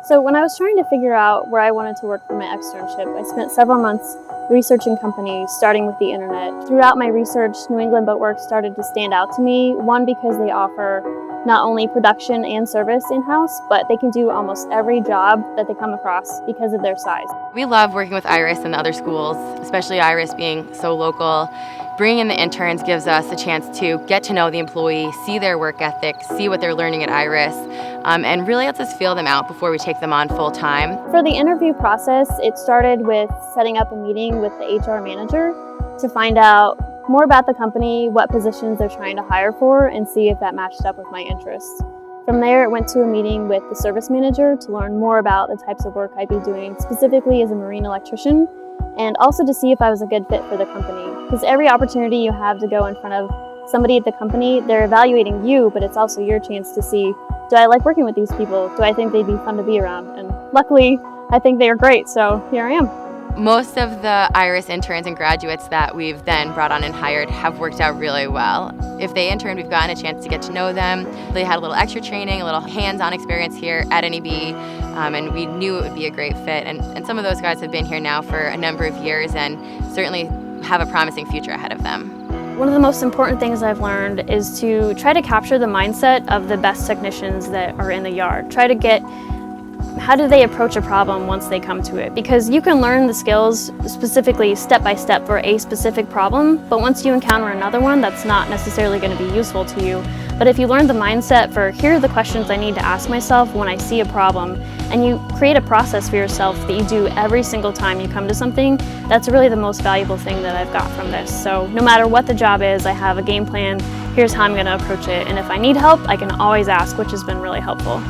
So when I was trying to figure out where I wanted to work for my externship, I spent several months researching companies, starting with the internet. Throughout my research, New England Boatworks started to stand out to me, one because they offer not only production and service in-house, but they can do almost every job that they come across because of their size. We love working with IYRS and the other schools, especially IYRS being so local. Bringing in the interns gives us a chance to get to know the employee, see their work ethic, see what they're learning at IYRS, and really lets us feel them out before we take them on full time. For the interview process, it started with setting up a meeting with the HR manager to find out more about the company, what positions they're trying to hire for, and see if that matched up with my interests. From there, it went to a meeting with the service manager to learn more about the types of work I'd be doing, specifically as a marine electrician, and also to see if I was a good fit for the company. Because every opportunity you have to go in front of somebody at the company, they're evaluating you, but it's also your chance to see, do I like working with these people? Do I think they'd be fun to be around? And luckily, I think they are great, so here I am. Most of the IYRS interns and graduates that we've then brought on and hired have worked out really well. If they interned, we've gotten a chance to get to know them. They had a little extra training, a little hands-on experience here at NEB, and we knew it would be a great fit. And some of those guys have been here now for a number of years and certainly have a promising future ahead of them. One of the most important things I've learned is to try to capture the mindset of the best technicians that are in the yard. Try to get how do they approach a problem once they come to it? Because you can learn the skills specifically step by step for a specific problem, but once you encounter another one, that's not necessarily going to be useful to you. But if you learn the mindset for here are the questions I need to ask myself when I see a problem, and you create a process for yourself that you do every single time you come to something, that's really the most valuable thing that I've got from this. So no matter what the job is, I have a game plan, here's how I'm going to approach it, and if I need help, I can always ask, which has been really helpful.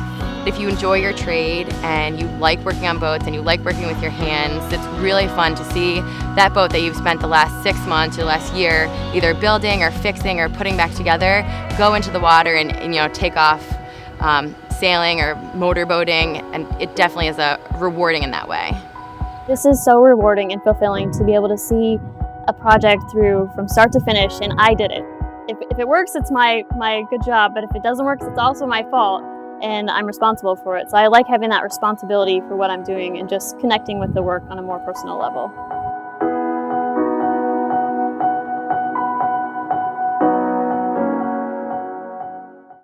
If you enjoy your trade and you like working on boats and you like working with your hands, it's really fun to see that boat that you've spent the last 6 months or the last year either building or fixing or putting back together go into the water and take off sailing or motorboating, and it definitely is rewarding in that way. This is so rewarding and fulfilling to be able to see a project through from start to finish, and I did it. If it works, it's my good job, but if it doesn't work, it's also my fault. And I'm responsible for it. So I like having that responsibility for what I'm doing and just connecting with the work on a more personal level.